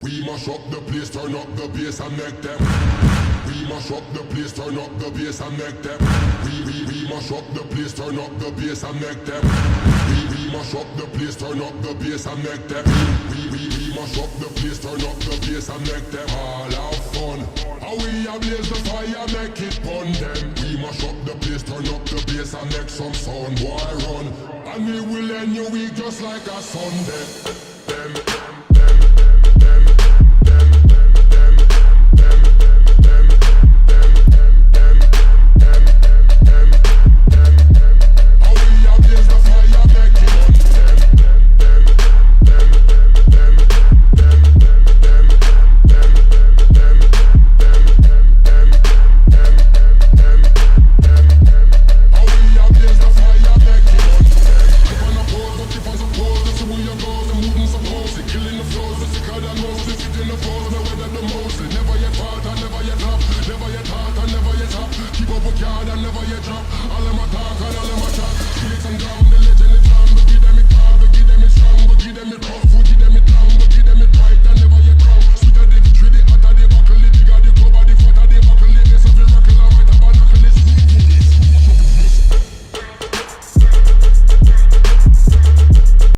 We mash up the place, turn up the bass and make them. We mash up the place, turn up the bass and make them. We mash up the place, turn up the bass and make them. We mash up the place, turn up the bass and make them. We mash up the place, turn up the bass and make them all have fun. How we ablaze the fire, make it burn them. We mash up the place, turn up the bass and make some sound, boy run. And we will end your week just like a Sunday. Them. Never yet drop, all of my talk and all of my chat, kids and down.